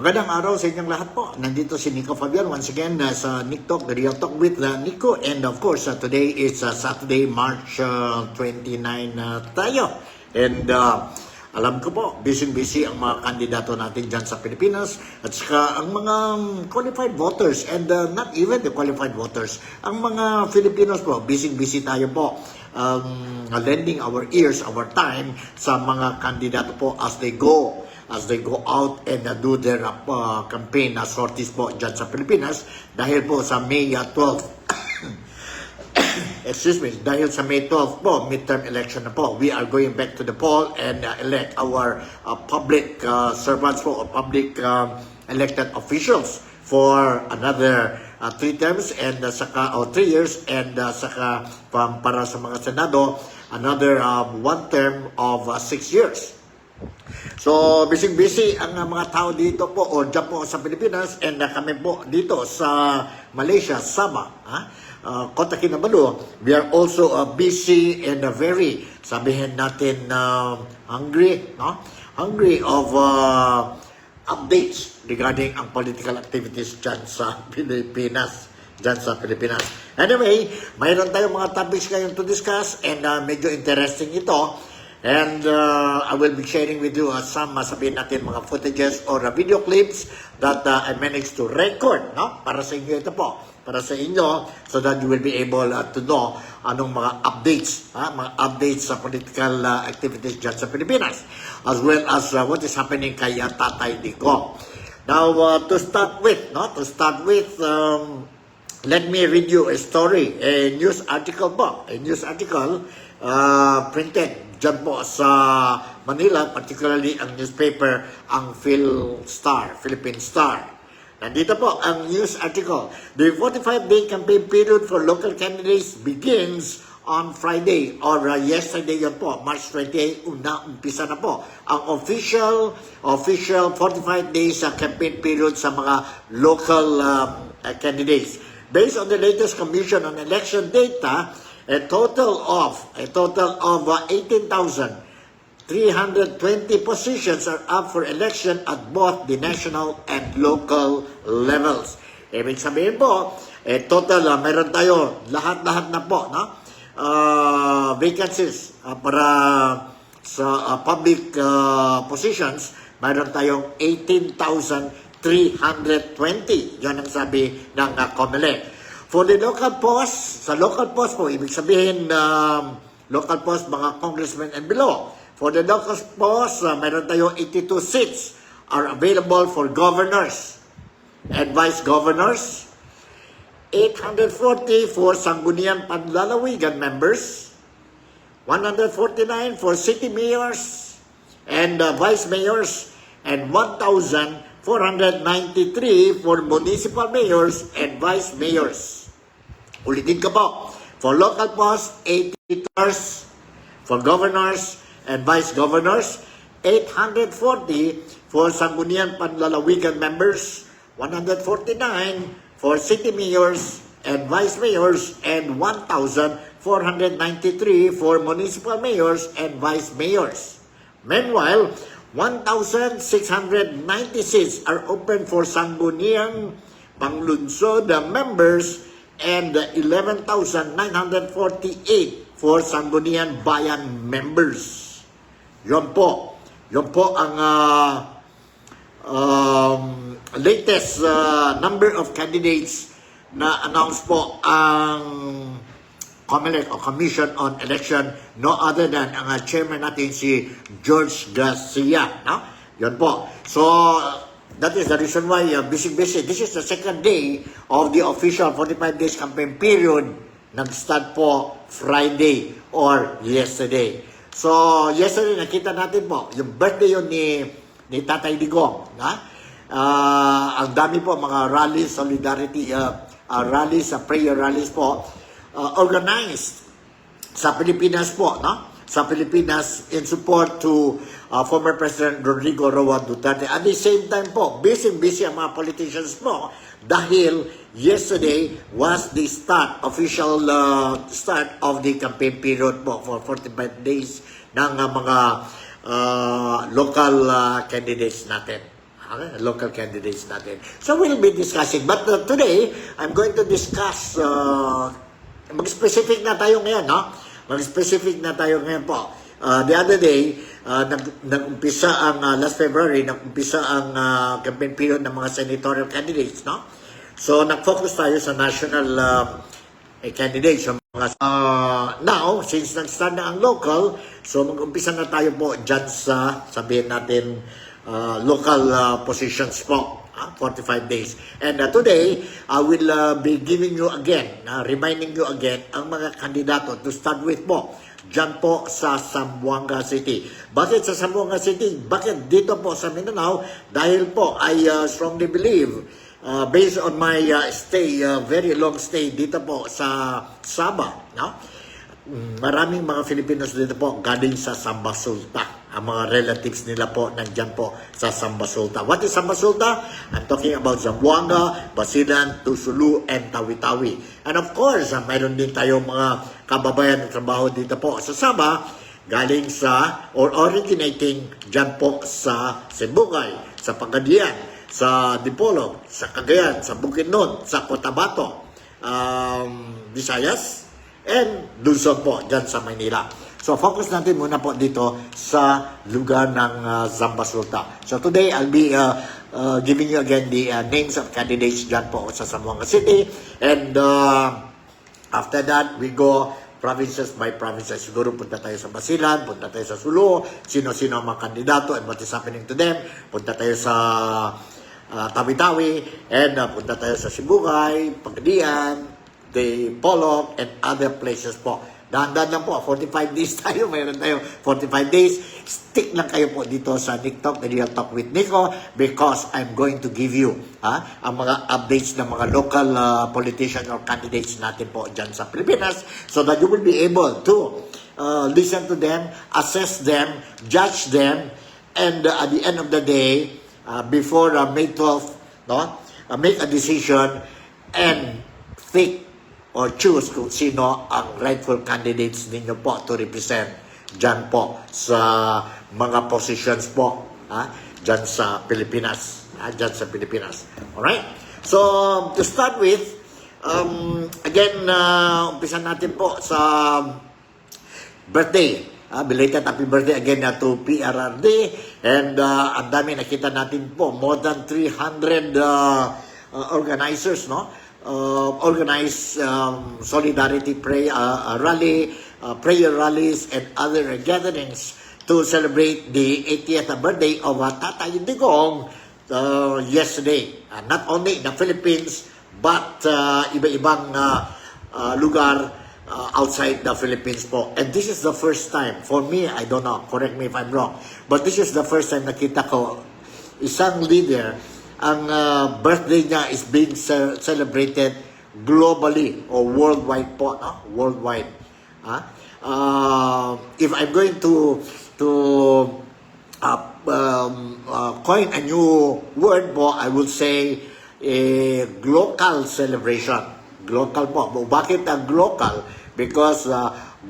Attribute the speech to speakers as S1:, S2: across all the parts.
S1: Magandang araw sa inyong lahat po. Nandito si Nico Fabian once again sa Nick Talk, the Real Talk with Nico. And of course, today is Saturday, March 29 tayo. And alam ko po, busy-busy ang mga kandidato natin dyan sa Pilipinas at saka ang mga qualified voters and not even the qualified voters. Ang mga Filipinos po, busy-busy tayo po. Lending our ears, our time sa mga kandidato po as they go out and do their campaign sorties po dyan sa Pilipinas dahil po sa May 12 excuse me, dahil sa May 12 po, midterm election na po, we are going back to the poll and elect our public servants po, or public elected officials for another 3 terms and 3 years and saka para sa mga Senado, another 1 term of 6 years. So, busy-busy ang mga tao dito po o dyan po sa Pilipinas and kami po dito sa Malaysia, Sabah, Kota Kinabalu, we are also busy and very, sabihin natin, hungry, no? Hungry of updates regarding ang political activities dyan sa Pilipinas. Anyway, mayroon tayong mga topics ngayon to discuss and medyo interesting ito. And I will be sharing with you some, sabihin natin, mga footages or video clips that I managed to record, no? Para sa inyo ito po. Para sa inyo, so that you will be able to know anong mga updates, mga updates sa political activities dyan sa Pilipinas, as well as what is happening kay Tatay Digong. Now, to start with, let me read you a story, a news article printed dyan po sa Manila, particularly ang newspaper, ang Philippine Star. Nandito po ang news article. The 45-day campaign period for local candidates begins on Friday or yesterday yun po, March 28, umpisa na po ang official 45 days campaign period sa mga local candidates. Based on the latest Commission on Election data, a total of 18,320 positions are up for election at both the national and local levels. Ibig sabihin po, total, meron tayo lahat-lahat na po, no? Vacancies para sa public positions, meron tayong 18,320. Yan ang sabi ng COMELEC. For the local posts, sa local post po, ibig sabihin local post, mga congressmen and below. For the local posts, mayroon tayo 82 seats are available for governors and vice governors, 840 for Sangguniang Panlalawigan members, 149 for city mayors and vice mayors, and 1,493 for municipal mayors and vice mayors. Ulitin ko po, for local posts, 80 for governors and vice governors, 840 for Sangguniang Panlalawigan members, 149 for city mayors and vice mayors, and 1,493 for municipal mayors and vice mayors. Meanwhile, 1,690 seats are open for Sangguniang Panglunsod members and 11,948 for Sangguniang Bayan members. Yun po ang latest number of candidates na announce po ang COMELEC o Commission on Election, no other than ang chairman natin si George Garcia. No? Yun po. So, that is the reason why busy-busy. This is the second day of the official 45 days campaign period. Nag-start po Friday or yesterday. So, yesterday nakita natin po, yung birthday yun ni Tatay Digong. Ang dami po mga rallies, solidarity rallies, prayer rallies po, organized sa Pilipinas po, no? Sa Pilipinas in support to former President Rodrigo Roa Duterte. At the same time po, busy ang mga politicians po dahil yesterday was the official start of the campaign period po for 45 days ng mga local candidates natin. Okay? Local candidates natin. So we'll be discussing. But today, I'm going to discuss, mag-specific na tayo ngayon, no? Mag-specific na tayo ngayon po. The other day, nag-umpisa ang, last February, nag-umpisa ang campaign period ng mga senatorial candidates, no? So, nag-focus tayo sa national candidates. So, now, since nag-start na ang local, so mag-umpisa na tayo po dyan sa, sabihin natin, local positions po. 45 days. And today, I will be giving you again, reminding you again, ang mga kandidato to start with po, dyan po sa Zamboanga City. Bakit sa Zamboanga City? Bakit dito po sa Mindanao? Dahil po, I strongly believe, based on my very long stay dito po sa Sabah, no? Maraming mga Filipinos dito po galing sa Samba Sulta. Ang mga relatives nila po nandyan po sa Samba Sulta. What is Samba Sulta? I'm talking about Zamboanga, Basilan, Tusulu, and Tawi-Tawi. And of course, mayroon din tayong mga kababayan na trabaho dito po sa Sabah, galing sa, or originating dyan po sa Sibugay, sa Pagadian, sa Dipolog, sa Cagayan, sa Bukidnon, sa Cotabato, Visayas, and Luzon po, dyan sa Maynila. So, focus natin muna po dito sa lugar ng Zamba Sulta. So, today, I'll be giving you again the names of candidates dyan po sa Zamboanga City. And after that, we go provinces by provinces. Siguro punta tayo sa Basilan, punta tayo sa Sulu, sino-sino ang mga kandidato and what is happening to them. Punta tayo sa Tawi-Tawi, and punta tayo sa Sibugay, Pagadian, the Polog, and other places po. Dahan-dahan lang po, 45 days tayo, mayroon tayo 45 days. Stick lang kayo po dito sa Nick Talk, the Real Talk with Nico, because I'm going to give you ang mga updates ng mga local politicians or candidates natin po dyan sa Pilipinas, so that you will be able to listen to them, assess them, judge them, and at the end of the day, before May 12th, no, make a decision and think or choose kung sino ang rightful candidates ninyo po to represent dyan po sa mga positions po dyan sa Pilipinas. Dyan sa Pilipinas. Alright? So, to start with, again, umpisa natin po sa birthday. Belated happy birthday again to PRRD. And ang dami nakita natin po, more than 300 organizers, no? Organized solidarity rally, prayer rallies, and other gatherings to celebrate the 80th birthday of Tatay Digong yesterday. Not only in the Philippines, but iba-ibang lugar outside the Philippines po. And this is the first time, for me, I don't know, correct me if I'm wrong, but this is the first time nakita ko isang leader ang birthday niya is being celebrated globally or worldwide po, no? Worldwide. If I'm going to coin a new word po, I will say global celebration. Global po. Bakit ang global? Because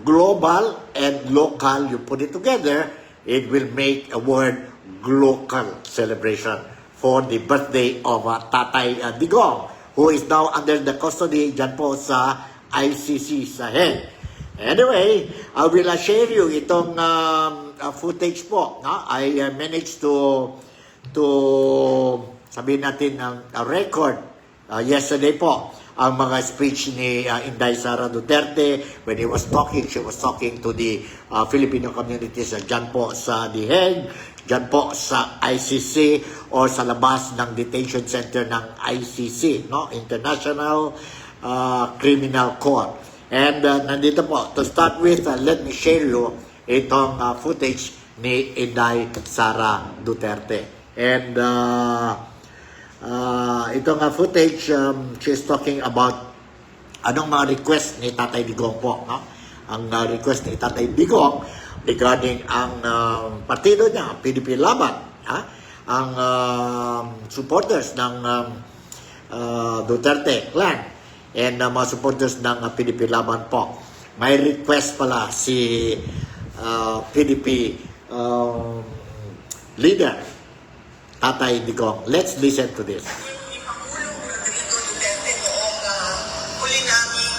S1: global and local, you put it together, it will make a word global celebration for the birthday of Tatay Digong, who is now under the custody dyan po sa ICC sa Hague. Anyway, I will share you itong footage po. No? I managed to sabihin natin ang record yesterday po ang mga speech ni Inday Sara Duterte when he was talking. She was talking to the Filipino communities dyan po sa The Hague, dyan po sa ICC or sa labas ng detention center ng ICC, no? International Criminal Court. And nandito po, to start with, let me share you itong footage ni Inday Sara Duterte. And itong footage, she's talking about anong mga request ni Tatay Digong po, no? Ang request ni Tatay Digong regarding ang partido niya, PDP Laban, ang supporters ng Duterte clan and mga supporters ng PDP Laban po. May request pala si PDP leader Tatay Digong. Let's listen to this.
S2: Ni Pangulong Rodrigo Duterte noong huli naming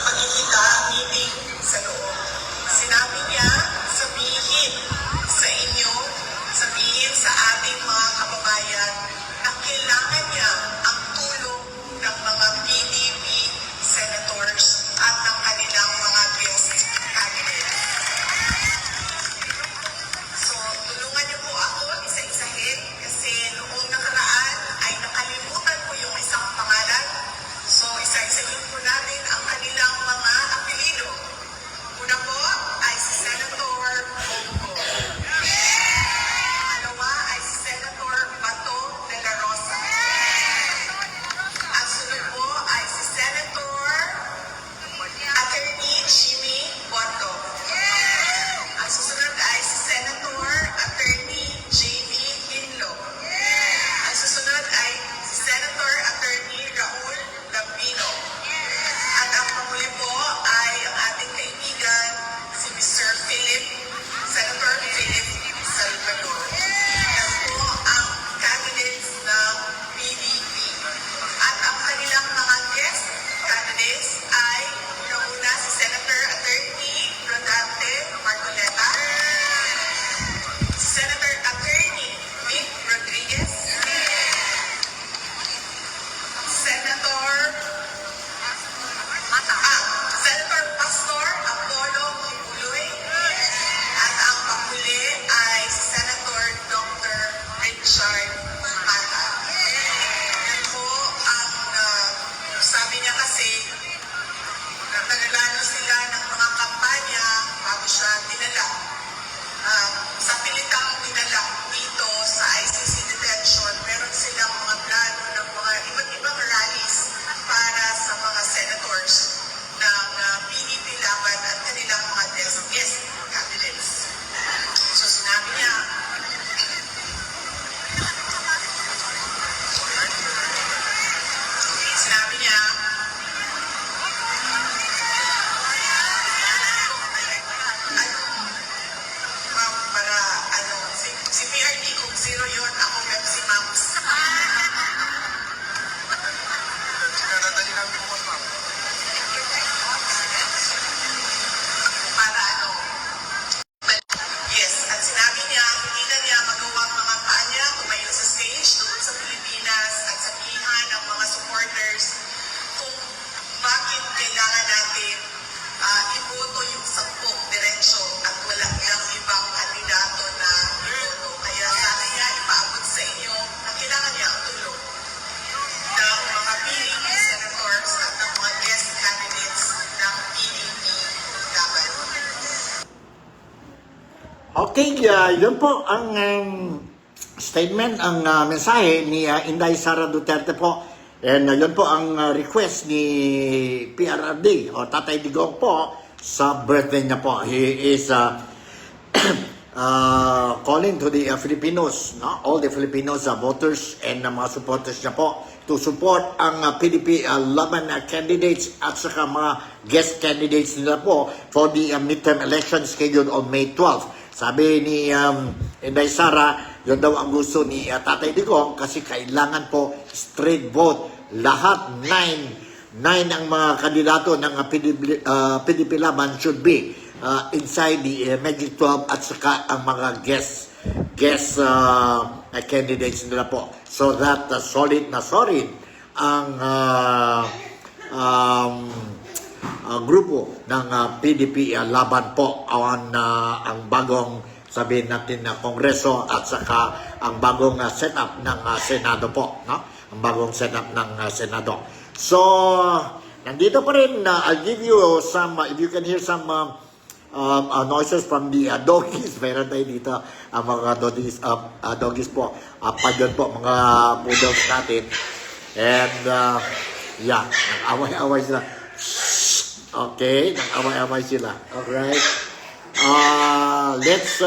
S2: pagkikita, meeting sa loob. Sinabi niya, sabihin sa inyo, sabihin sa ating mga kababayan na kailangan niya ang tulong ng mga PDP senators at ng kanilang mga guest candidates. So, tulungan niyo po ako isa-isahin kasi noong nakaraan ay nakalimutan ko yung isang pangalan. So, isa-isahin po natin ang kanilang mga apelido. Una po ay si Senator Bongo. Pangalawa ay si Senator Bato de la Rosa. Ang sunod po ay si Senator Attorney Jimmy Boto. Ang susunod ay si Senator Attorney J.B. Hinlo. Ang susunod ay si Senator Attorney Raul Lambino. At ang pamuli po ay ang ating kaibigan, si Mr. Senator Philip Salvador. Yan po ang candidates ng PDP. At ang kanilang mga guest candidates ay una si Senator Attorney Rodante Marcoleta, si Senator Attorney Vic Rodriguez, Senator Senator Pastor Apollo Kibuloy, at ang pamuli ay si Senator Dr. Richard Mata. Yan po ang sabi niya kasi naglalaro sila ng mga kampanya bago siya dinala. Sa pilitang dinala dito sa ICC detention, meron silang mga plano ng mga iba't ibang rallies para sa mga senators ng PDP laban at kanilang mga guest candidates. So sinabi niya, ma'am, para si PRD kung zero yun, ako Pepsi Moms. Para yes, at sinabi niya, hindi na niya magawang mga kanya tumayo sa stage doon sa Pilipinas at sabihan ng mga supporters kung bakit kailangan natin iboto yung 10 diretsyo at wala ng ibang kandidato na iboto. Kaya sana niya ipaabot sa inyo na kailangan niya ang tulong ng mga PDP senators at ng mga guest candidates ng PDP laban.
S1: Okay, yun po ang statement, ang mensahe ni Inday Sara Duterte po. And yun po ang request ni PRRD o Tatay Digong po sa birthday niya po. He is calling to the Filipinos, no? All the Filipinos voters and mga supporters niya po to support ang PDP laban candidates at saka mga guest candidates nila po for the midterm election scheduled on May 12. Sabi ni Inday Sara, yun daw ang gusto ni Tatay Digong kasi kailangan po straight vote. Lahat 9 ang mga kandidato ng PDP laban should be inside the Magic 12 at saka ang mga guest candidates nila po. So that solid ang grupo ng PDP laban po on ang bagong sabihin natin na Kongreso at saka ang bagong setup ng Senado po, no? Ang bagong setup ng Senado. So, nandito pa rin, I'll give you some, if you can hear some noises from the doggies. Meron tayo dito ang mga doggies po. Pagyan po, mga poodles natin. And, yeah, nag-away-away sila. Okay, nag-away-away sila. Alright. Let's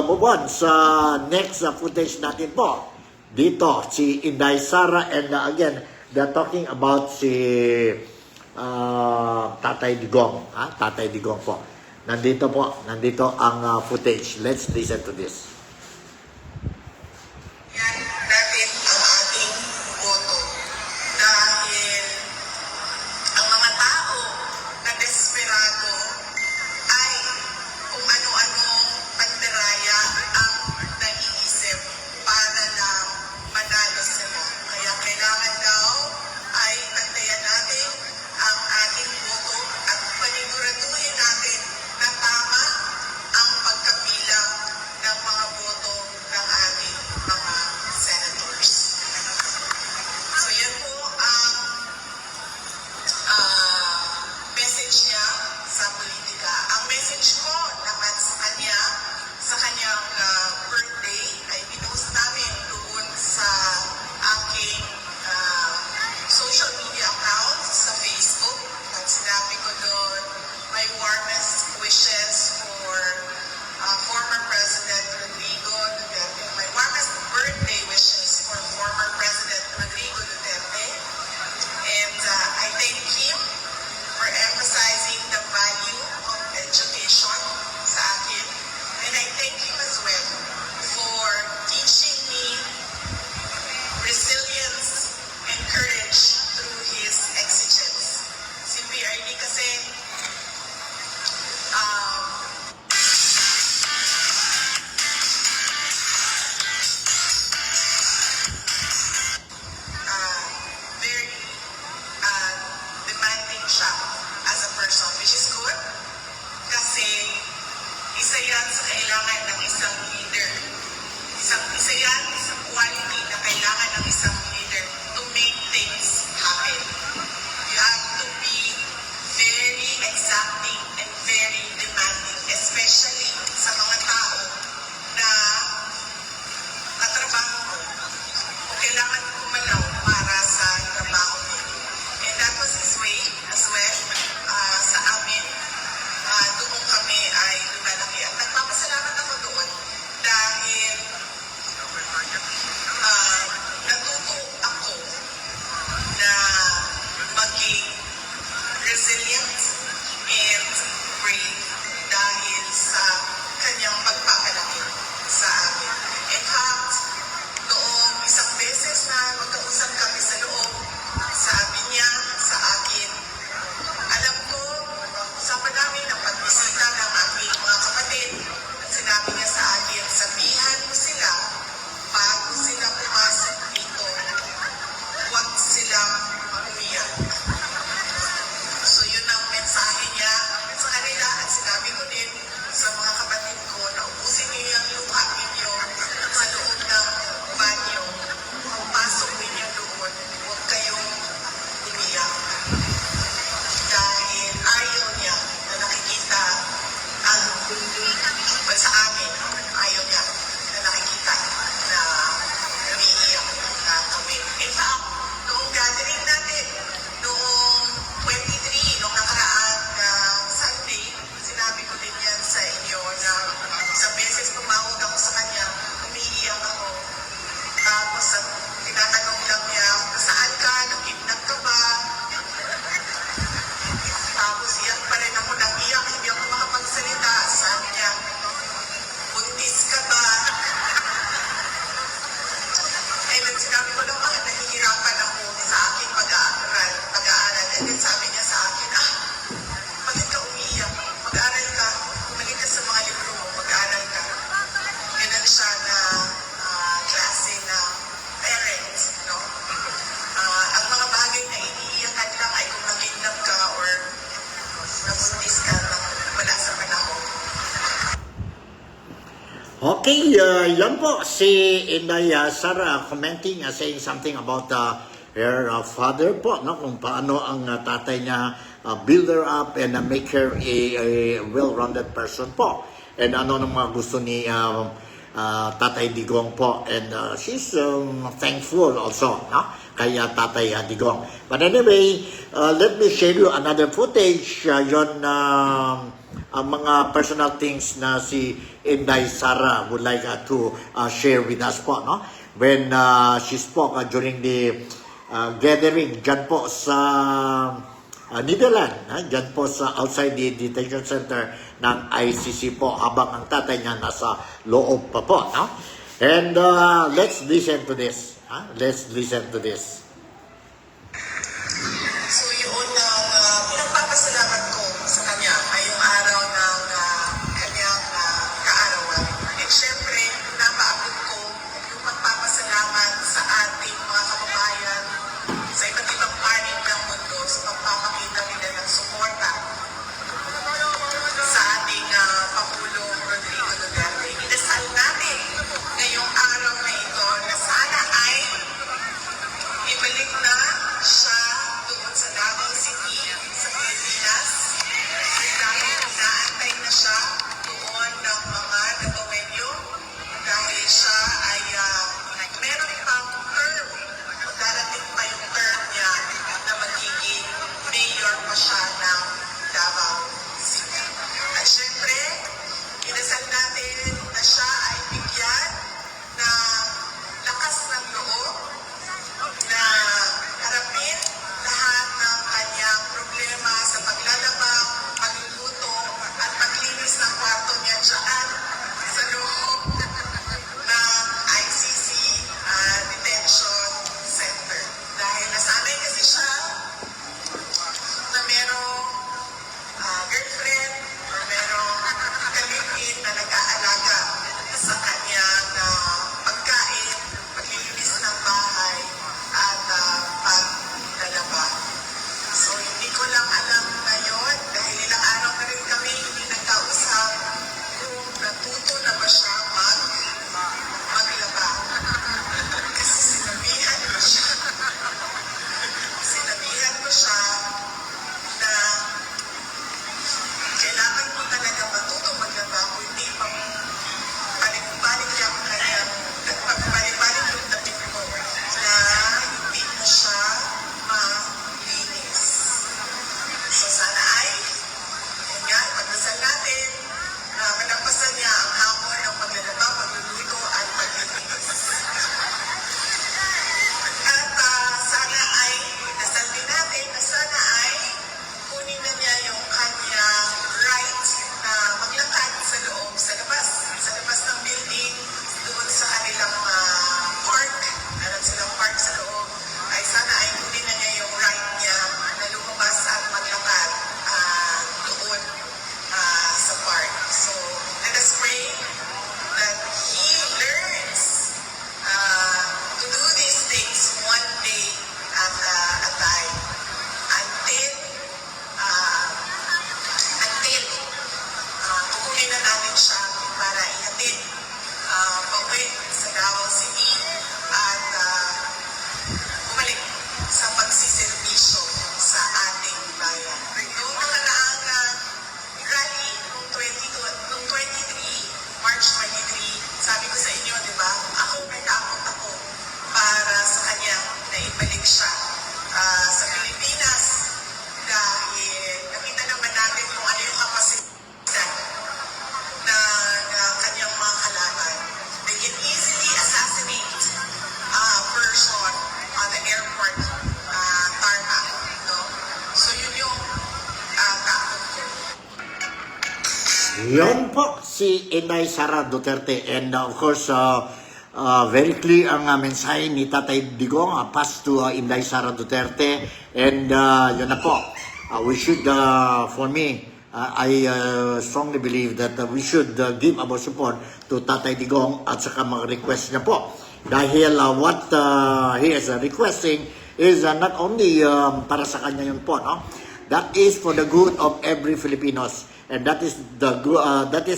S1: move on sa next footage natin po. Dito, si Inday Sara and again, they're talking about si Tatay Digong. Tatay Digong po. nandito ang footage. Let's listen to this.
S2: Yan natin ang ating boto. Dahil ang mga tao na desperado ay kung ano-anong panderaya ang naiisip para lang manalo sila. Kaya kailangan daw ay pantayan natin ang ating boto at paniguraduhin natin na tama ang pagkabilang ng mga boto ng ating mga senators. So yan po ang message niya sa politika. Ang message ko naman sa kanya, sa kanyang birthday, ay pinost namin doon sa aking social media account sa Facebook. At sinabi ko doon, my warmest wishes for former President Rodrigo Duterte. My warmest birthday wishes for former President Rodrigo Duterte. And I thank him for emphasizing the value of education sa akin. And I thank him as well for teaching me resilience and courage through his exigence. Si PRD kasi very demanding siya as a person, which is good kasi isa yan sa kailangan ng isang leader. Isa yan sa quality na kailangan ng isang leader to make things happen. You have to be very exacting and very demanding, especially sa mga tao na katrabaho mo o kailangan kumalaw para sa trabaho mo. And that was his way as well sa amin. Doon kami ay lumalaki. At nagpapasalamat ako doon dahil natuto ako na maging resilient and brave dahil sa kanyang pagpapalaki sa amin. In fact, noong isang beses na magkausap kami sa loob, sabi niya sa akin, alam ko, usapan namin ang pagbisita ng aking mga kapatid. At sinabi niya sa akin, sabihan mo sila, bago sila pumasok dito, huwag silang umiyak. So yun ang mensahe niya sa kanila at sinabi ko din sa mga kapatid ko na ubusin niyo yung luha ninyo sa loob ng banyo. Pasok ninyo doon, huwag kayong umiyak. Dahil ayaw niya na nakikita ang sa amin, ayaw niya na nakikita na umiiyak na kami. In fact, noong gathering natin, noong 23, noong nakaraan na Sunday, sinabi ko din yan sa inyo na sa beses tumawag ako sa kanya, umiiyak ako. Tapos tinatanong lang niya, saan ka? Nakidnap ka ba? Tapos iyak pa rin ako, nag-iyak, hindi ako makapagsalita. Sabi niya, buntis ka ba? And then sinabi ko lang, nahihirapan ako sa aking pag-aaral. And then sabi niya sa akin, bakit ka umiiyak? Mag-aaral ka. Bumalik ka sa mga libro mo, mag-aaral ka. Ganun siya na klase na parents, no? Ang mga bagay na iniiyakan lang ay kung nakidnap ka or nabuntis ka na wala sa panahon.
S1: Okay, yan po si Inday Sara commenting, saying something about her father po, no? Kung paano ang tatay niya build her up and make her a well-rounded person po. And ano ng mga gusto ni Tatay Digong po. And she's thankful also, no? Kay Tatay Digong. But anyway, let me share you another footage. Yon ang mga personal things na si Inday Sara would like to share with us po, no? When she spoke during the gathering dyan po sa Netherlands, dyan po sa outside the detention center ng ICC po habang ang tatay niya nasa loob pa po. No? And let's listen to this. Let's listen to this.
S2: So yun ang pinagpapasalamat ko sa kanya ay yung araw ng kanyang kaarawan. At syempre, napaabot ko yung pagpapasalamat sa ating mga kababayan sa iba't ibang panig ng mundo sa pagpapakita nila ng suporta sa ating Pangulong Rodrigo Duterte. Inasal natin ngayong araw na ito na sana ay ibalik na siya doon sa Davao City, sa Pilipinas. Dahil inaantay na siya doon ng mga Davaoenyo dahil siya ay meron pang term o darating pa yung term niya na magiging mayor pa siya ng Davao City. At syempre, inasal natin na siya ay bigyan ng lakas ng loob na harapin lahat ng kanyang problema sa paglalaba, pagluluto, at paglinis ng kwarto niya dyan sa loob ng ICC Detention Center. Dahil nasanay kasi siya na merong girlfriend or merong kalipin na nag-aalaga sa kanyang pagkain, paglilinis ng bahay, at paglalaba. So, hindi ko lang alam ngayon dahil ilang araw na rin kami hindi nagkausap kung natuto na ba siya maglaba. Kasi sinabihan ko siya. Sinabihan ko siya na kailangan mo talaga matuto maglaba kung hindi pang balik-balik yung kanyang pagbalik-balik yung damit ko na hindi mo siya malinis. So sana ay, yun nga, pagdasal natin na malampasan niya ang hamon ng paglalaba, pagluluto at paglilinis. At sana ay, dasal din natin na sana ay kunin na niya yung kanyang right na maglakad sa loob, sa labas ng building, doon sa kanilang park, meron silang park sa loob, ay sana ay kunin na niya yung right niya na lumabas at maglakad doon sa park. So, let us pray that he learns to do these things one day at a time until kukunin na natin siya para ihatid pauwi sa Davao City at bumalik sa pagsiservisyo sa ating bayan. Noong nakaraang rally noong 23, March 23, sabi ko sa inyo, di ba, ako nag-aakot ako para sa kanya na ibalik siya sa Pilipinas dahil nakita naman natin kung ano yung kapasitan ng kanyang mga kalaban. They can easily assassinate a person on the airport tarmac. No? So yun yung takot ko.
S1: Yan po si Inday Sara Duterte, and of course very clear ang mensahe ni Tatay Digong pass to Inday Sara Duterte, and yun na po, we should for me I strongly believe that we should give our support to Tatay Digong at saka mga request niya po dahil what he is requesting is not only para sa kanya yun po, no? That is for the good of every Filipinos, and that is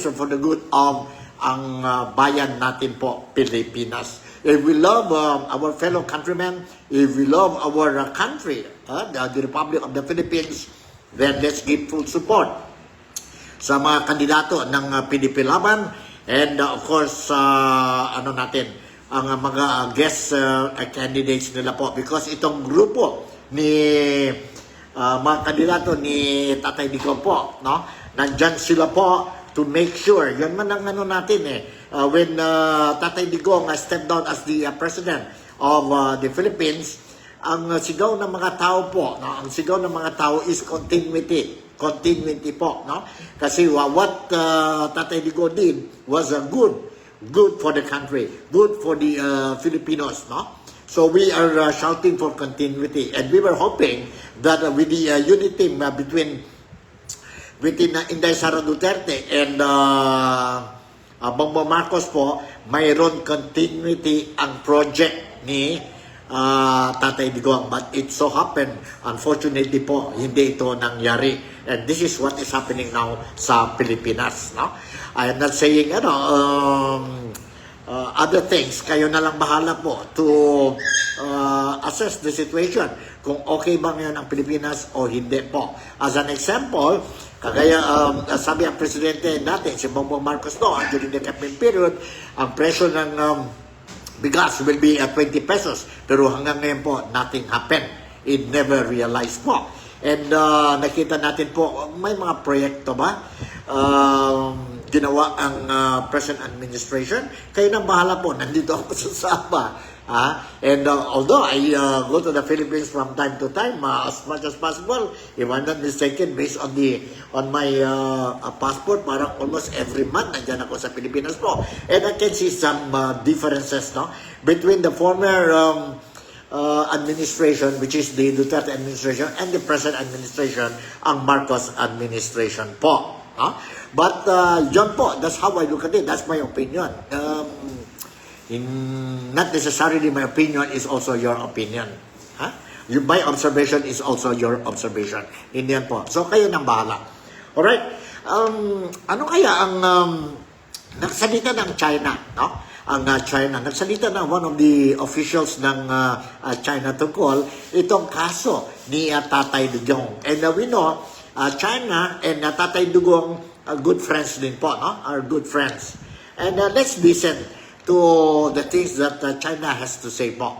S1: for the good of ang bayan natin po, Pilipinas. If we love our fellow countrymen, if we love our country, the Republic of the Philippines, then let's give full support sa mga kandidato ng PDP Laban, and of course ano natin ang mga guest candidates nila po, because itong grupo ni mga kandidato ni Tatay Digong po, no, nandyan sila po to make sure, yan man ang ano natin when Tatay Digong stepped down as the president of the Philippines, ang sigaw ng mga tao po, no? Ang sigaw ng mga tao is continuity. Continuity po, no? Kasi what Tatay Digo did was good for the country, good for the Filipinos, no? So we are shouting for continuity, and we were hoping that with the unity team between Inday Sara Duterte and Bongbong Marcos po, mayroon continuity ang project ni Tatay Digong. But it so happened, unfortunately po, hindi ito nangyari. And this is what is happening now sa Pilipinas, no? I am not saying, other things, kayo na lang bahala po to assess the situation kung okay ba ngayon ang Pilipinas o hindi po. As an example, kagaya sabi ang presidente natin, si Bongbong Marcos during the campaign period, ang presyo ng bigas will be at 20 pesos. Pero hanggang ngayon po, nothing happened. It never realized po. And nakita natin po, may mga proyekto ba? Ginawa ang present administration. Kayo nang bahala po, nandito ako sa Sabah. And although I go to the Philippines from time to time, as much as possible, if I'm not mistaken, based on my passport, parang almost every month nandiyan ako sa Pilipinas po. And I can see some differences, no, between the former administration, which is the Duterte administration, and the present administration, ang Marcos administration po. But yun po, that's how I look at it. That's my opinion. Not necessarily my opinion is also your opinion. My observation is also your observation. Hindi yan po. So, kayo nang bahala. Alright? Ano kaya ang nagsalita ng China, no? Ang China, nagsalita na one of the officials ng China tungkol itong kaso ni Tatay Digong. And we know, China and Tatay Digong are good friends din po, no? Are good friends. And let's listen to the things that China has to say po.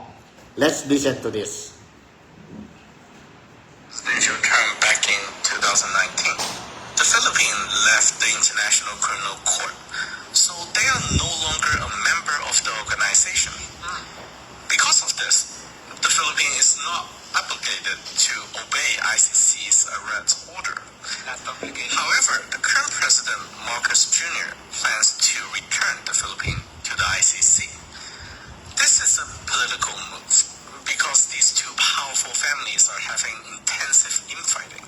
S1: Let's listen to this.
S3: Presidential term back in 2019, the Philippines left the International Criminal Court, so they are no longer a member of the organization. Because of this, the Philippines is not obligated to obey ICC's arrest order. However, the current president, Marcos Jr., plans to return the Philippines to the ICC. This is a political move because these two powerful families are having intensive infighting.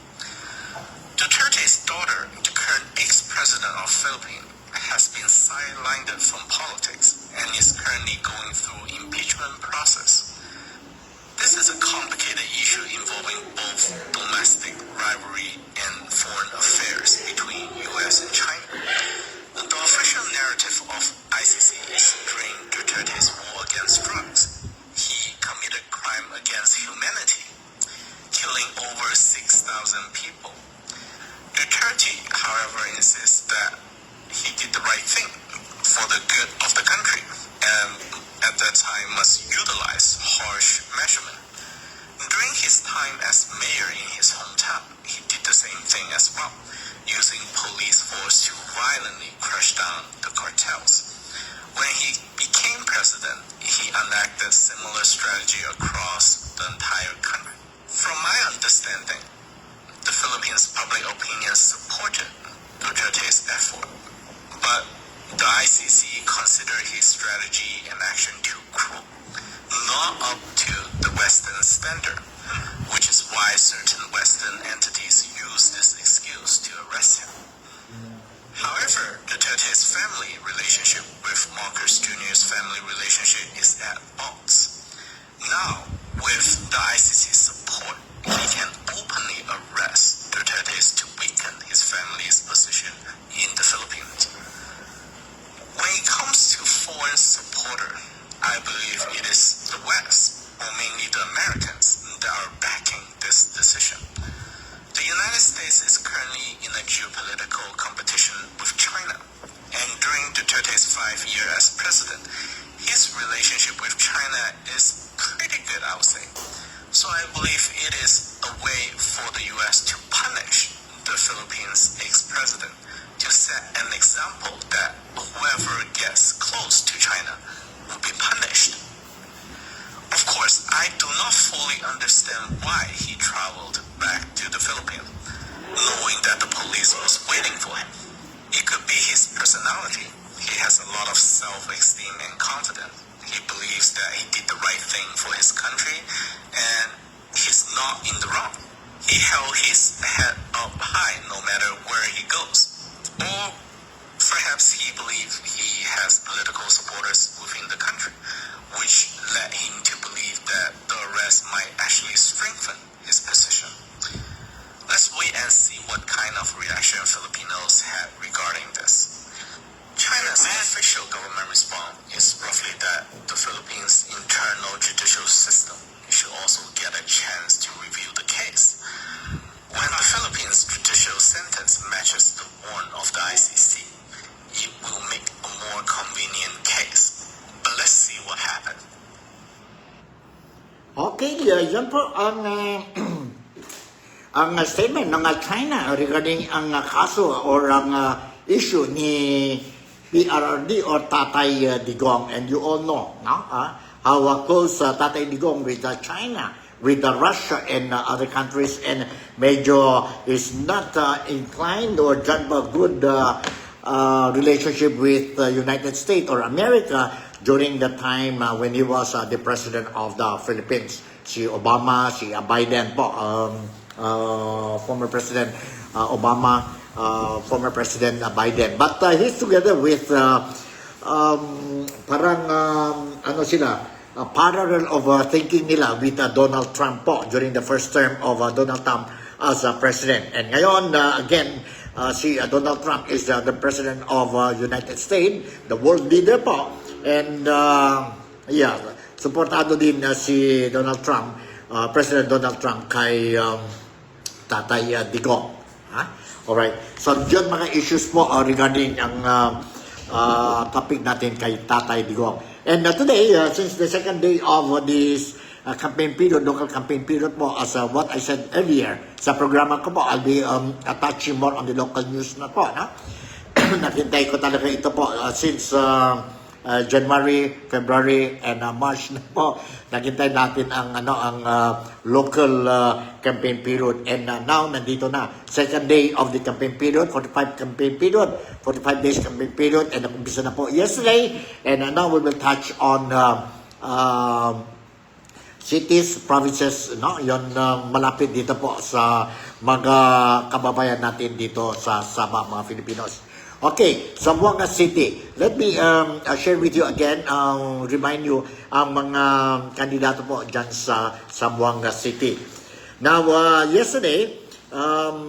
S3: Duterte's daughter, the current ex-president of Philippines, has been sidelined from politics and is currently going through impeachment process. This is a complicated issue involving both domestic rivalry and foreign affairs between US and China. The official narrative of ICC is during Duterte's war against drugs. He committed crime against humanity, killing over 6,000 people. Duterte, however, insists that he did the right thing for the good of the country, and at that time must utilize harsh measurement. During his time as mayor in his hometown, he did the same thing as well, using police force to violently crush down the cartels. When he became president, he enacted similar strategy across the entire country. From my understanding, the Philippines public opinion supported Duterte's effort, but the ICC considered his strategy and action too cruel, not up to the Western standard, which is why certain Western entities use this excuse to arrest him. However, Duterte's family relationship with Marcos Jr.'s family relationship is at odds. Now, with the ICC's support, he can openly arrest Duterte to weaken his family's position in the Philippines. When it comes to foreign supporter, I believe it is the West, or mainly the Americans, that are backing this decision. The United States is currently in a geopolitical competition with China, and during Duterte's 5 years as president, his relationship with China is pretty good, I would say. So I believe it is a way for the U.S. to punish the Philippines' ex-president, to set an example that whoever gets close to China will be punished. Of course, I do not fully personality. He has a lot of self-esteem and confidence. He believes that he did the right thing for his country, and he's not in the wrong. He held his head up high no matter where he goes. Or perhaps he believed he has political supporters within the country, which led him to believe that the arrest might actually strengthen his position. Let's wait and see what kind of reaction Filipinos had regarding this. China's official government response is roughly that the Philippines' internal judicial system should also get a chance to review the case. When the Philippines' judicial sentence matches the one of the ICC, it will make a more convenient case. But let's see what happens.
S1: Okay, yan po ang ang statement ng China regarding ang kaso or ang issue ni PRRD or Tatay Digong. And you all know no? How close Tatay Digong with China, with Russia and other countries, and medyo is not inclined or done a good relationship with the United States or America during the time when he was the president of the Philippines. Si Obama, si Biden po, former President Obama, former President Biden. But he's together with parang ano sila, parallel of thinking nila with Donald Trump po during the first term of Donald Trump as president. And ngayon, again, si Donald Trump is the president of United States, the world leader po. And yeah, supportado din si Donald Trump, President Donald Trump kay Tatay Digong. Alright, so yun mga issues po regarding ang topic natin kay Tatay Digong. And today, since the second day of this campaign period, local campaign period po, as what I said earlier, sa programa ko po, I'll be touching more on the local news na po. No? Nakintay ko talaga ito po since January, February, and March na po. Naghintay natin ang local campaign period. And now, nandito na. Second day of the campaign period, 45 campaign period, 45 days campaign period, and nakumpisa na po yesterday. And now we will touch on cities, provinces, no? Yon malapit dito po sa mga kababayan natin dito sa Sabah, mga Filipinos. Okay, Zamboanga City. Let me share with you again, remind you ang mga kandidato po dyan sa Zamboanga City. Now, yesterday,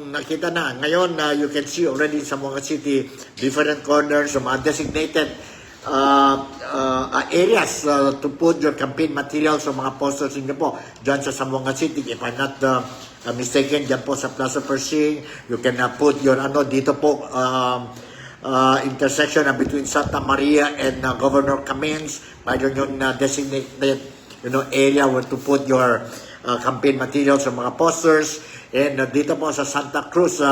S1: nakita na. Ngayon, you can see already in Zamboanga City, different corners, mga designated areas to put your campaign materials o mga posters niyo po dyan sa Zamboanga City. If I'm not mistaken, dyan po sa Plaza Persing, you can put your dito po, intersection between Santa Maria and Governor Cummings. Mayroon yung designated area where to put your campaign materials or mga posters. And dito po sa Santa Cruz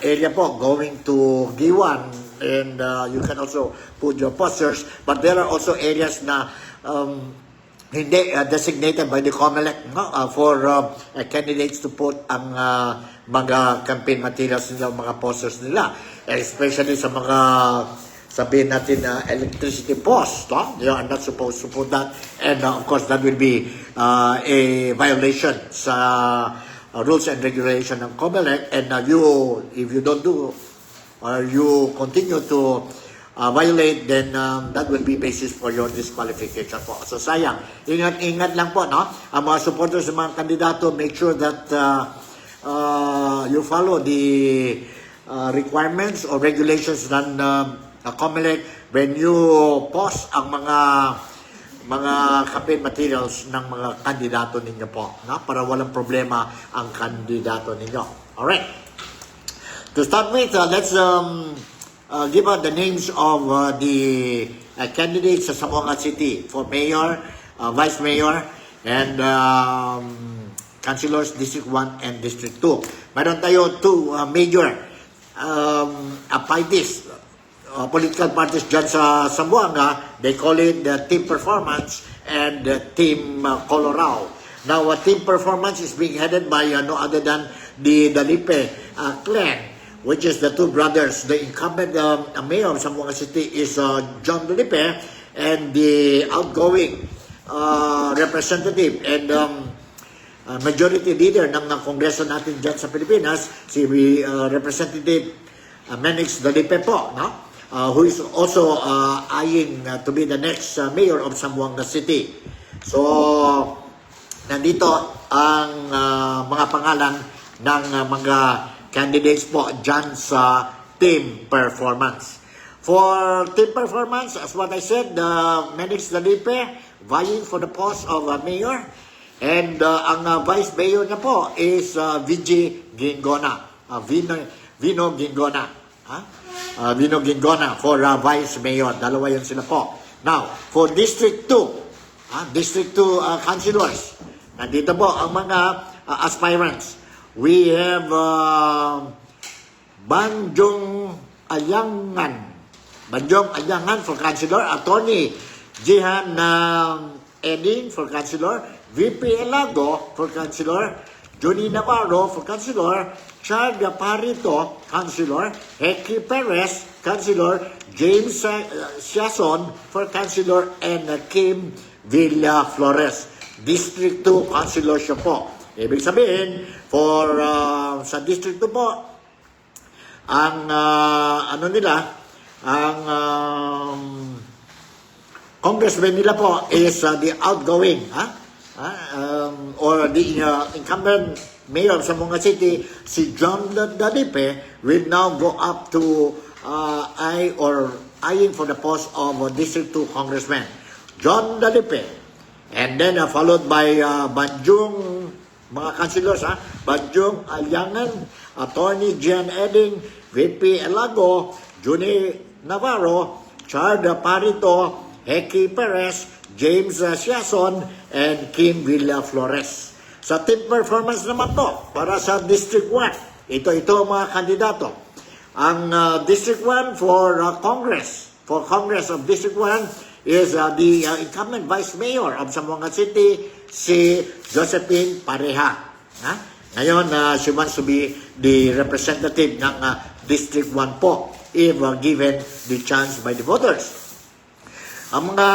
S1: area po, going to Giwan, and you can also put your posters. But there are also areas na hindi designated by the COMELEC for candidates to put ang mga campaign materials nila, mga posters nila, especially sa mga sabihin natin electricity post. You are not supposed to put that, and of course that will be a violation sa rules and regulation ng COMELEC. And if you don't do or you continue to violate, then that will be basis for your disqualification po. So sayang, ingat lang po, no? Ang mga supporters ng mga kandidato, make sure that you follow the requirements or regulations ng COMELEC when you post ang mga campaign materials ng mga kandidato ninyo po, no? Para walang problema ang kandidato ninyo. Alright. To start with, let's give out the names of the candidates sa Zamboanga City for mayor, vice mayor, and councilors District 1 and District 2. Mayroon tayo two major parties, political parties dyan sa Zamboanga. They call it the Team Performance and the Team Colorao. Now, Team Performance is being headed by no other than the Dalipe clan, which is the two brothers. The incumbent mayor of Zamboanga City is John Dolipe, and the outgoing representative and majority leader ng kongreso natin dyan sa Pilipinas, si Representative Menix Dolipe po, no? Who is also eyeing to be the next mayor of Zamboanga City. So, nandito ang mga pangalan ng mga candidates po dyan sa team performance. For team performance, as what I said, Menix Dolipe vying for the post of mayor, and ang vice mayor niya po is VG Gingona, Vino Gingona. Vino Gingona for vice mayor. Dalawa yun sila po. Now, for District 2, District 2 councilors, nandito po ang mga aspirants. We have Banjong Ayangan for councilor, Attorney Jihan Eding for councilor, VP Elago for councilor, Johnny Navarro for councilor, Chad Parito, councilor, Heki Perez, councilor, James Siason for councilor, and Kim Villa Flores. District 2 councilor siya po. Ibig sabihin, for sa District 2 po, ang congressman nila po is the outgoing, or the incumbent mayor of Zamboanga City, si John Dolipe, will now go up to eyeing for the post of District 2 congressman. John Dolipe. And then followed by Banjong, mga councilors, Banjong Alyangan, Attorney Jian Eding, VP Elago, Johnny Navarro, Chad Parito, Heki Perez, James Siason, and Kim Villa Flores. Sa team performance naman to, para sa District 1, ito mga kandidato. Ang District 1 for Congress of District 1 is the incumbent Vice Mayor of Zamboanga City, si Josephine Pareha. Ngayon, she wants to be the representative ng District 1 po, if given the chance by the voters. Ang mga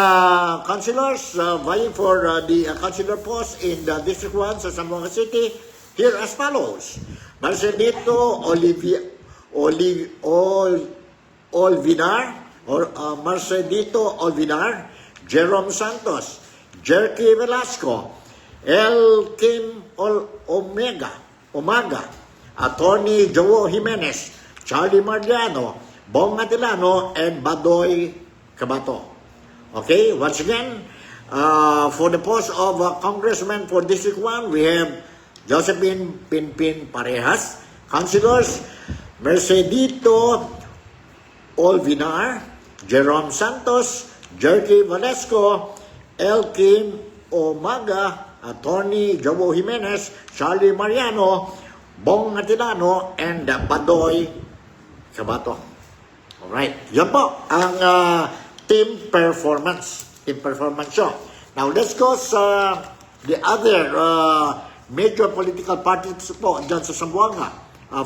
S1: councilors vying for the councilor post in the District 1 sa Zamboanga City, here as follows. Marcelito Marcelito Olvinar, Jerome Santos, Jerky Velasco, El Kim Umaga, Attorney Joe Jimenez, Charlie Mardiano, Bong Atilano, and Badoy Cabato. Okay, once again, for the post of Congressman for District 1, we have Josephine Pinpin Parejas, councilors, Mercedito Olvinar, Jerome Santos, Jerky Velasco, Elkin Umaga, Attorney Joe Jimenez, Charlie Mariano, Bong Atilano, and Badoy Cabato. Alright, yan po ang team performance show. Now, let's go sa the other major political parties po dyan sa Zamboanga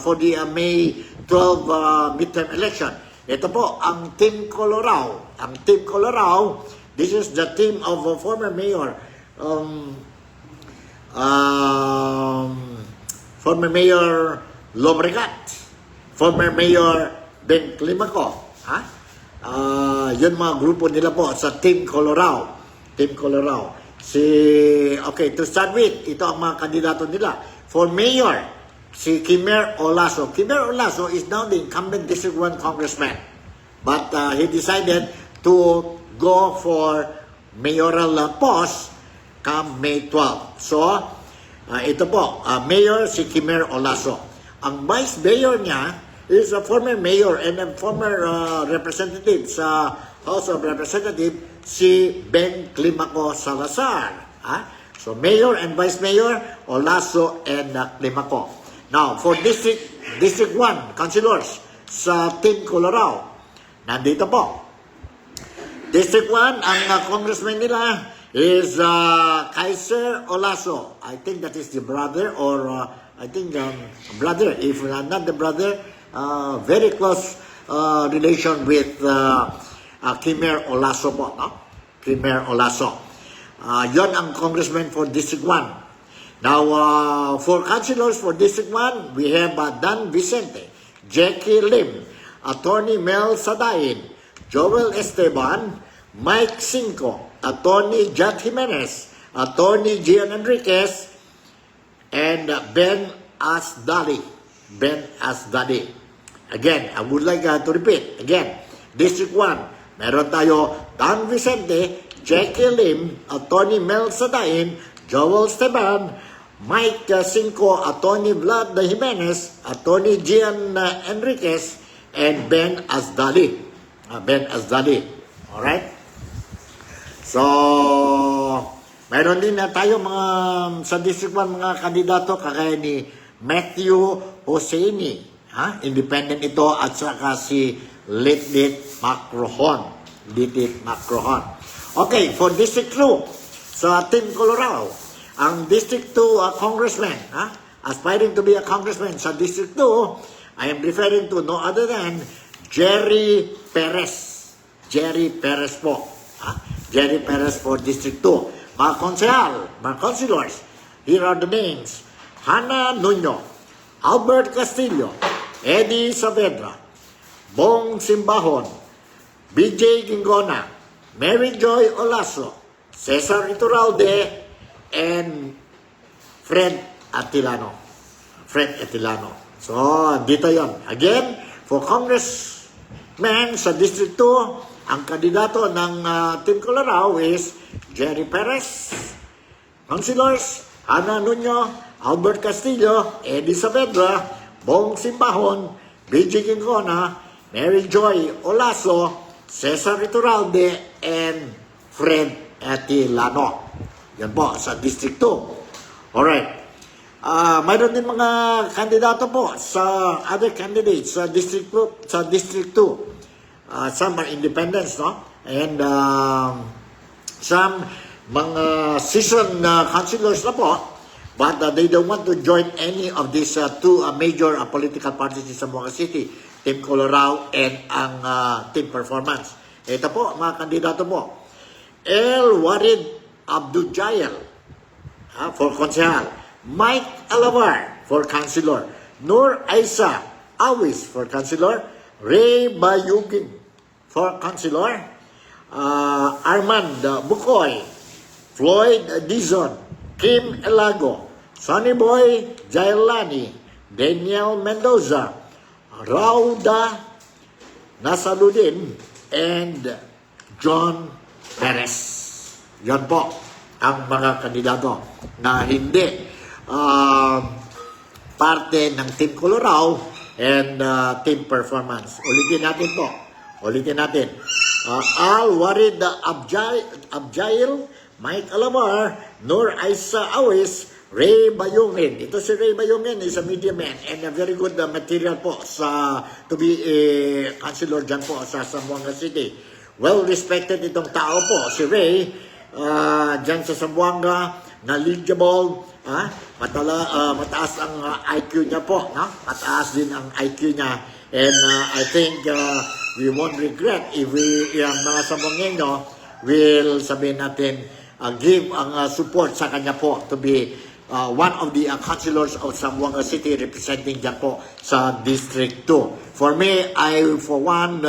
S1: for the May 12 midterm election. Ito po ang Team Colorao. Ang Team Colorao, this is the team of former Mayor Lobregat, former Mayor Ben Climaco. Yun mga grupo nila po sa Team Colorao. Team Colorao. Okay, to start with, ito ang mga kandidato nila. For Mayor, si Kimer Olaso. Kimer Olaso is now the incumbent District 1 congressman. But he decided to go for mayoral post come May 12. So, ito po, Mayor si Kimer Olaso. Ang vice mayor niya is a former mayor and a former representative sa House of Representatives, si Ben Climaco Salazar. So, mayor and vice mayor, Olaso and Climaco. Now, for District 1, councilors sa Team Colorao, nandito po. District 1, ang congressman nila is Kaiser Olaso. I think that is the brother or brother. If not the brother, very close relation with Kimer Olaso po, no? Kimer Olaso. Yon ang congressman for District 1. Now, for councilors for District 1, we have Dan Vicente, Jackie Lim, Attorney Mel Sadain, Joel Esteban, Mike Cinco, Attorney Jad Jimenez, Attorney Gian Enriquez, and Ben Asdali. Ben Asdali. Again, I would like to repeat. Again, District 1, meron tayo Dan Vicente, Jackie Lim, Attorney Mel Sadain, Joel Esteban, Mike Cinco, Attorney Vlad Jimenez, Attorney Gian Enriquez, and Ben Asdali. Ben Asdali. Alright? So, mayroon din na tayo mga sa District 1 mga kandidato kagaya ni Matthew Hosseini. Independent ito at saka si Litlit Macrohon. Litlit Macrohon. Okay, for District 2, sa Team Colorado, ang District 2 congressman, aspiring to be a congressman sa District 2, I am referring to no other than Jerry Perez. Jerry Perez po. Jerry Perez for District 2. Mga konsehal, mga councilors, here are the names. Hannah Nuño, Albert Castillo, Eddie Saavedra, Bong Simbahon, BJ Gingona, Mary Joy Olaso, Cesar Iturralde, and Fred Atilano. Fred Atilano. So, dito yon. Again, for congressman sa District 2, ang kandidato ng Team Colorado is Jerry Perez. Councilors, Ana Nuño, Albert Castillo, Eddie Saavedra, Bong Simbahon, BJ Gingona, Mary Joy Olaso, Cesar Iturralde, and Fred Atilano. Yan po, sa District 2. Alright. Mayroon din mga kandidato po sa other candidates sa District 2. Some are independents, no? And some mga seasoned councilors na po, but they don't want to join any of these two major political parties in Zamboanga City, Team Colorado and ang Team Performance. Ito po, mga kandidato po. El Warid Abdujail for Konsehal, Mike Alavar for Councilor, Nur Aisa Awis for Councilor, Ray Bayugin for Councilor, Armand Bukoy, Floyd Dizon, Kim Elago, Sonny Boy Jailani, Daniel Mendoza, Rauda Nasaludin, and John Perez. Yan po ang mga kandidato na hindi parte ng Team Colorado and Team Performance. Ulitin natin po. Ulitin natin. Al Warid Abjail, Mike Alamar, Nur Aisa Awis, Ray Bayungin. Ito si Ray Bayungin is a media man and a very good material po to be a councilor dyan po sa Zamboanga City. Well respected itong tao po, si Ray, dyan sa Zamboanga, knowledgeable, mataas ang IQ niya po, mataas din ang IQ niya, and I think we won't regret if yung mga Zamboangueño will sabihin natin, give ang support sa kanya po to be one of the councilors of Zamboanga City representing dyan po sa District 2. For me, for one,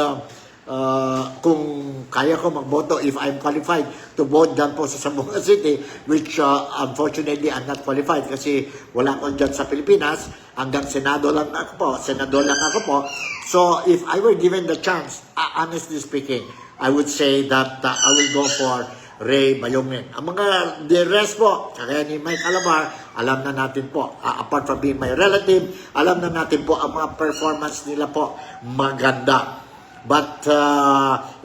S1: kung kaya ko magboto, if I'm qualified to vote dyan po sa Zamboanga City, which unfortunately I'm not qualified kasi wala ko dyan sa Pilipinas, hanggang senador lang ako po. So if I were given the chance, honestly speaking, I would say that I will go for Ray Bayungin. Ang mga the rest po, kaya ni Mike Alabar, alam na natin po, apart from being my relative, alam na natin po ang mga performance nila po maganda. But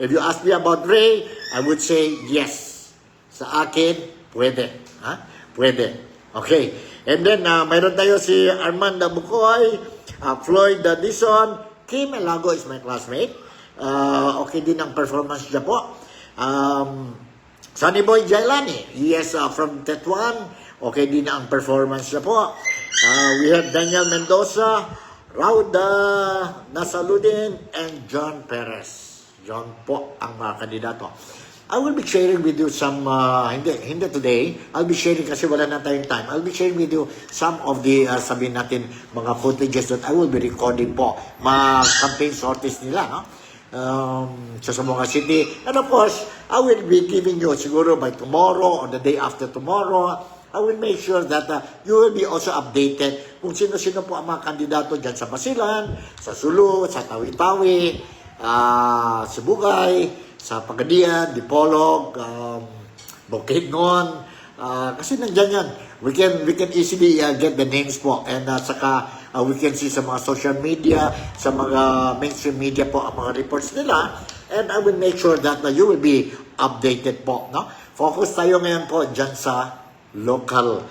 S1: if you ask me about Ray, I would say yes. Sa akin, pwede. Pwede. Okay. And then, mayroon tayo si Armand Bukoy, Floyd Dizon, Kim Elago is my classmate. Okay din ang performance niya po. Sonny Boy Jailani, he is from Tetuan. Okay din ang performance niya po. We have Daniel Mendoza, Rauda Nasaludin, and John Perez. John po ang mga kandidato. I will be sharing with you some, hindi today. I'll be sharing kasi wala na tayong time. I'll be sharing with you some of the, sabihin natin, mga footages that I will be recording po. Mga campaign sorties nila, no? Sa Zamboanga City. And of course, I will be giving you siguro by tomorrow or the day after tomorrow. I will make sure that you will be also updated kung sino-sino po ang mga kandidato dyan sa Basilan, sa Sulu, sa Tawi-Tawi, sa Bugay, sa Pagadian, Dipolog, Bukidnon, kasi nandyan yan. We can easily get the names po, and saka we can see sa mga social media, sa mga mainstream media po ang mga reports nila, and I will make sure that you will be updated po, no? Focus tayo ngayon po dyan sa local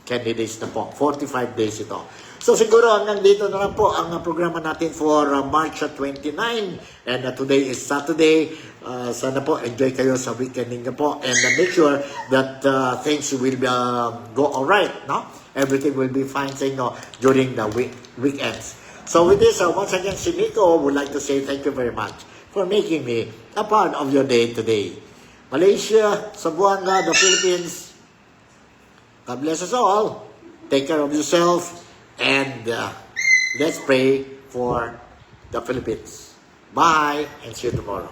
S1: candidates na po. 45 days ito. So siguro hanggang dito na lang po ang programa natin for March 29, and today is Saturday. Sana po enjoy kayo sa weekend ninyo po, and make sure that things will go alright, no? Everything will be fine sa inyo during the weekends. So with this, once again, si Nico would like to say thank you very much for making me a part of your day today. Malaysia, Zamboanga, the Philippines, God bless us all. Take care of yourself, and let's pray for the Philippines. Bye, and see you tomorrow.